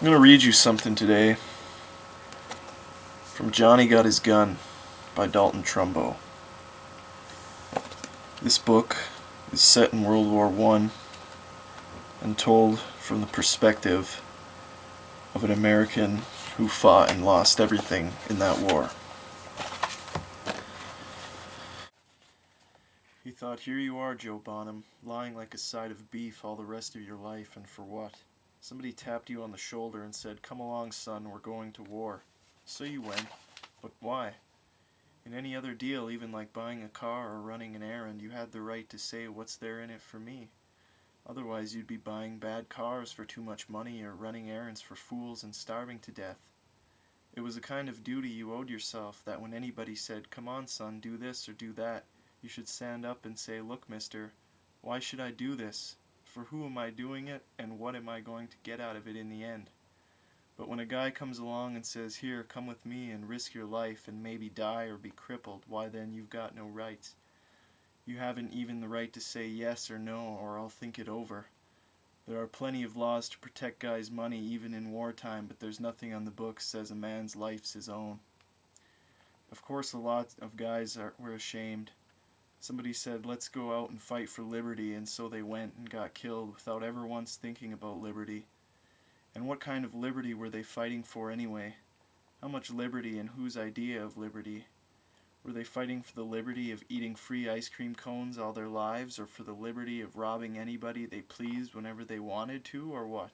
I'm going to read you something today from Johnny Got His Gun by Dalton Trumbo. This book is set in World War I and told from the perspective of an American who fought and lost everything in that war. He thought, here you are, Joe Bonham, lying like a side of beef all the rest of your life, and for what? Somebody tapped you on the shoulder and said, come along, son, we're going to war. So you went, but why? In any other deal, even like buying a car or running an errand, you had the right to say, what's there in it for me? Otherwise you'd be buying bad cars for too much money or running errands for fools and starving to death. It was a kind of duty you owed yourself that when anybody said, come on son, do this or do that, you should stand up and say, look mister, why should I do this? For who am I doing it, and what am I going to get out of it in the end? But when a guy comes along and says, here, come with me and risk your life and maybe die or be crippled, why then you've got no rights. You haven't even the right to say yes or no, or I'll think it over. There are plenty of laws to protect guys' money even in wartime, but there's nothing on the books says a man's life's his own. Of course a lot of guys were ashamed. Somebody said, let's go out and fight for liberty, and so they went and got killed without ever once thinking about liberty. And what kind of liberty were they fighting for anyway? How much liberty and whose idea of liberty? Were they fighting for the liberty of eating free ice cream cones all their lives, or for the liberty of robbing anybody they pleased whenever they wanted to, or what?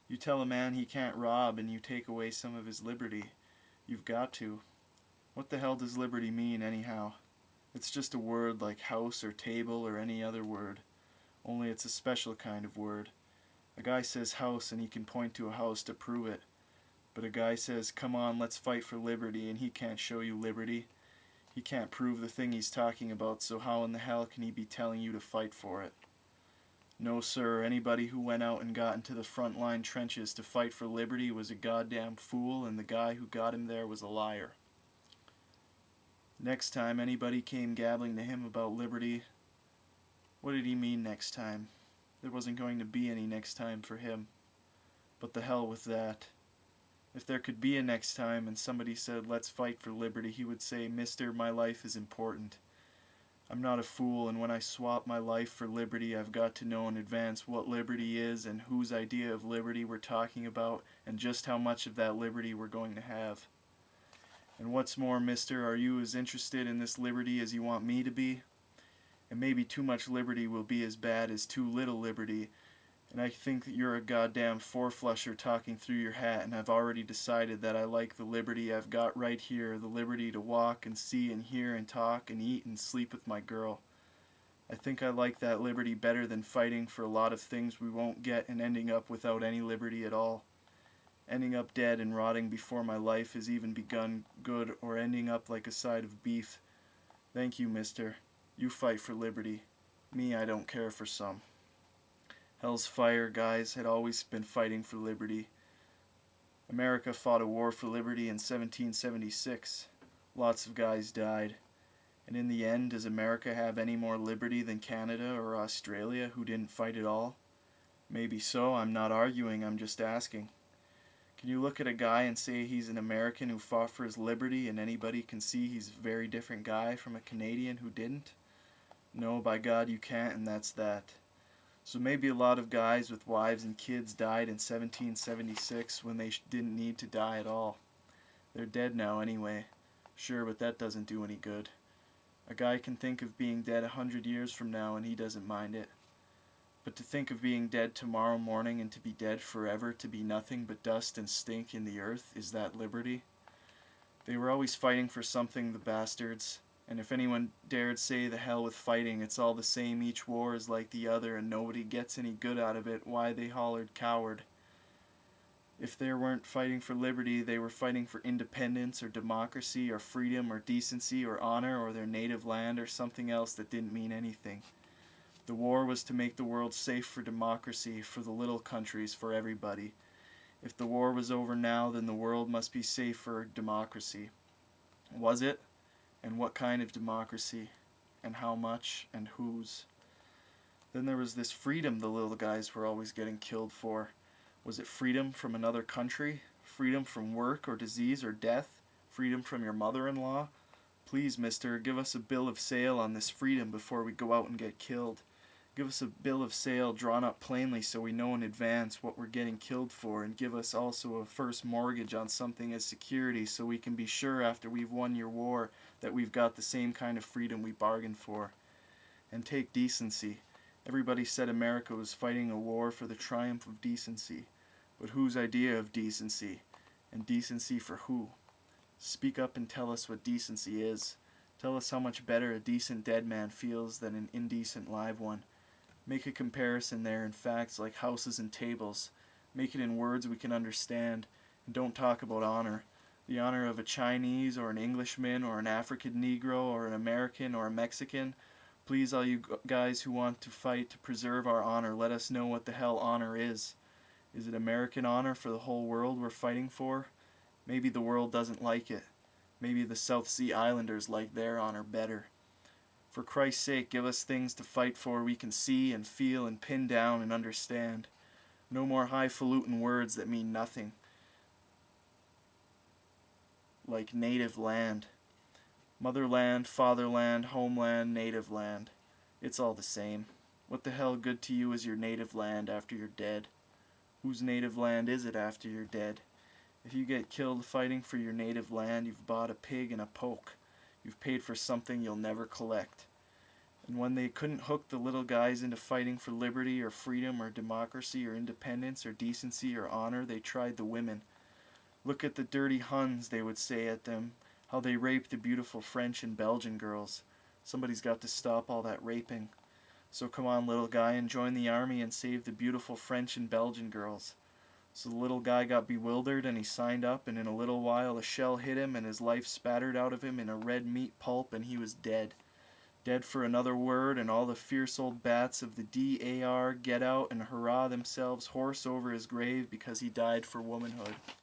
You tell a man he can't rob and you take away some of his liberty. You've got to. What the hell does liberty mean anyhow? It's just a word like house or table or any other word, only it's a special kind of word. A guy says house and he can point to a house to prove it, but a guy says, come on, let's fight for liberty, and he can't show you liberty. He can't prove the thing he's talking about, so how in the hell can he be telling you to fight for it? No sir, anybody who went out and got into the front line trenches to fight for liberty was a goddamn fool, and the guy who got him there was a liar. Next time anybody came gabbling to him about liberty, what did he mean next time? There wasn't going to be any next time for him. But the hell with that. If there could be a next time and somebody said, let's fight for liberty, he would say, mister, my life is important. I'm not a fool, and when I swap my life for liberty, I've got to know in advance what liberty is and whose idea of liberty we're talking about and just how much of that liberty we're going to have. And what's more, mister, are you as interested in this liberty as you want me to be? And maybe too much liberty will be as bad as too little liberty, and I think that you're a goddamn four-flusher talking through your hat, and I've already decided that I like the liberty I've got right here, the liberty to walk and see and hear and talk and eat and sleep with my girl. I think I like that liberty better than fighting for a lot of things we won't get and ending up without any liberty at all. Ending up dead and rotting before my life has even begun good, or ending up like a side of beef. Thank you, mister. You fight for liberty. Me, I don't care for some. Hell's Fire guys had always been fighting for liberty. America fought a war for liberty in 1776. Lots of guys died. And in the end, does America have any more liberty than Canada or Australia, who didn't fight at all? Maybe so, I'm not arguing, I'm just asking. Can you look at a guy and say he's an American who fought for his liberty, and anybody can see he's a very different guy from a Canadian who didn't? No, by God you can't, and that's that. So maybe a lot of guys with wives and kids died in 1776 when they didn't need to die at all. They're dead now anyway. Sure, but that doesn't do any good. A guy can think of being dead 100 years from now and he doesn't mind it. But to think of being dead tomorrow morning and to be dead forever, to be nothing but dust and stink in the earth, is that liberty? They were always fighting for something, the bastards. And if anyone dared say the hell with fighting, it's all the same, each war is like the other and nobody gets any good out of it, why they hollered coward. If they weren't fighting for liberty, they were fighting for independence or democracy or freedom or decency or honor or their native land or something else that didn't mean anything. The war was to make the world safe for democracy, for the little countries, for everybody. If the war was over now, then the world must be safe for democracy. Was it? And what kind of democracy? And how much? And whose? Then there was this freedom the little guys were always getting killed for. Was it freedom from another country? Freedom from work or disease or death? Freedom from your mother-in-law? Please, mister, give us a bill of sale on this freedom before we go out and get killed. Give us a bill of sale drawn up plainly so we know in advance what we're getting killed for, and give us also a first mortgage on something as security so we can be sure after we've won your war that we've got the same kind of freedom we bargained for. And take decency. Everybody said America was fighting a war for the triumph of decency. But whose idea of decency? And decency for who? Speak up and tell us what decency is. Tell us how much better a decent dead man feels than an indecent live one. Make a comparison there in facts like houses and tables. Make it in words we can understand. And don't talk about honor. The honor of a Chinese or an Englishman or an African Negro or an American or a Mexican. Please, all you guys who want to fight to preserve our honor, let us know what the hell honor is. Is it American honor for the whole world we're fighting for? Maybe the world doesn't like it. Maybe the South Sea Islanders like their honor better. For Christ's sake, give us things to fight for we can see and feel and pin down and understand. No more highfalutin words that mean nothing. Like native land. Motherland, fatherland, homeland, native land. It's all the same. What the hell good to you is your native land after you're dead? Whose native land is it after you're dead? If you get killed fighting for your native land, you've bought a pig and a poke. You've paid for something you'll never collect. And when they couldn't hook the little guys into fighting for liberty or freedom or democracy or independence or decency or honor, they tried the women. Look at the dirty Huns, they would say at them, how they raped the beautiful French and Belgian girls. Somebody's got to stop all that raping. So come on, little guy, and join the army and save the beautiful French and Belgian girls. So the little guy got bewildered and he signed up, and in a little while a shell hit him and his life spattered out of him in a red meat pulp, and he was dead. Dead for another word, and all the fierce old bats of the DAR get out and hurrah themselves hoarse over his grave because he died for womanhood.